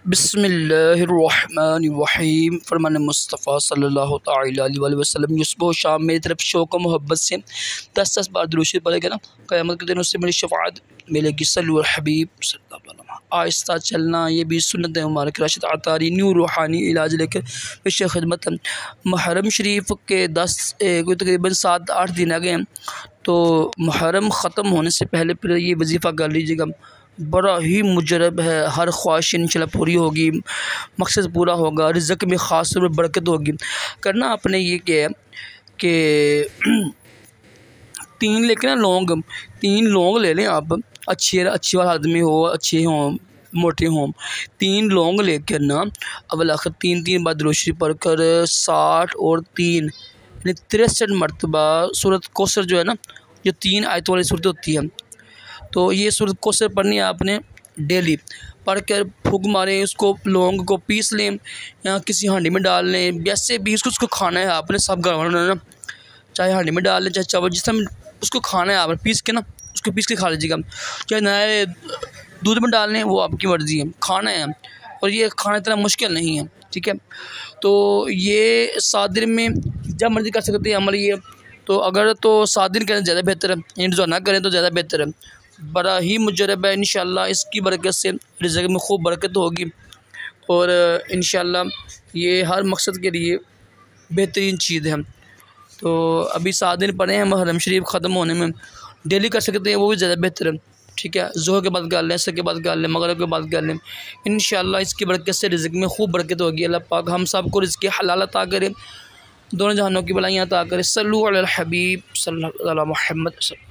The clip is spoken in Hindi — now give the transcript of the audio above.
बिस्मिल्लाहिर्रहमानिर्रहीम। फरमान मुस्तफ़ा सल्लल्लाहु तआला अलैहि वसल्लम युस्बह शाम मेरी तरफ शौक़ मोहब्बत से 10 बार दुरूद शरीफ पढ़ेगा ना, क़यामत के दिन उससे मेरी शफ़ाअत मिलेगी। सल्लु अला हबीब सल्लल्लाहु अलैहि वसल्लम। आहिस्ता चलना ये भी सुन्नत है मुबारक राशिद अतारी न्यू रूहानी इलाज लेकर पेश खिदमत। मुहर्रम शरीफ के 10 कोई तकरीबन 7-8 दिन आ गए हैं, तो मुहर्रम ख़त्म होने से पहले फिर ये वजीफ़ा कर लीजिएगा। बड़ा ही मुजरब है, हर ख्वाहिश इंशाल्लाह पूरी होगी, मकसद पूरा होगा, रिज़्क़ में ख़ास तौर पर बरकत होगी। करना आपने ये क्या है कि 3 लेके ना लौंग, 3 लौंग ले लें आप, अच्छी वाला आदमी हो, अच्छे हों, मोटे हों। 3 लौंग लेकर ना अव्वल आखिर 3 बार दुरूद शरीफ पढ़कर 60 और 3 यानी 63 मरतबा सूरत कौसर जो है ना, जो 3 आयतों वाली सूरत होती है, तो ये सूरत कौसर पढ़नी है आपने डेली। पढ़ कर फूंक मारें, उसको लौंग को पीस लें या किसी हांडी में डाल लें। जैसे भी उसको खाना है आपने, सब गरम ना, चाहे हांडी में डाल लें चाहे चावल, जिस समय उसको खाना है आपने पीस के ना, उसको पीस के खा लीजिएगा। चाहे नए दूध में डाल लें, वो आपकी मर्ज़ी है, खाना है। और ये खाना इतना मुश्किल नहीं है, ठीक है। तो ये 7 दिन में जब मर्ज़ी कर सकते हैं अमल ये। तो अगर तो 7 दिन करें ज़्यादा बेहतर है, रोज़ा ना करें तो ज़्यादा बेहतर है। बड़ा ही मुजरब है, इंशाल्लाह इसकी बरकत से रिज़्क़ में खूब बरकत होगी और इंशाल्लाह ये हर मकसद के लिए बेहतरीन चीज़ है। तो अभी 7 दिन पड़े हैं मुहर्रम शरीफ ख़त्म होने में, डेली कर सकते हैं वो भी ज़्यादा बेहतर है, ठीक है। ज़ोहर के बाद कर लें, असर के बाद कर लें, मगरिब के बाद कर लें, इंशाल्लाह इसकी बरकत से रिज़्क़ में खूब बरकत होगी। अल्लाह पाक हम सब को रिज़्क़ हलाल अता करे, दोनों जहानों की भलाइयाँ अता करे। सल्लु अला हबीब सल्लल्लाहु अलैहि वसल्लम।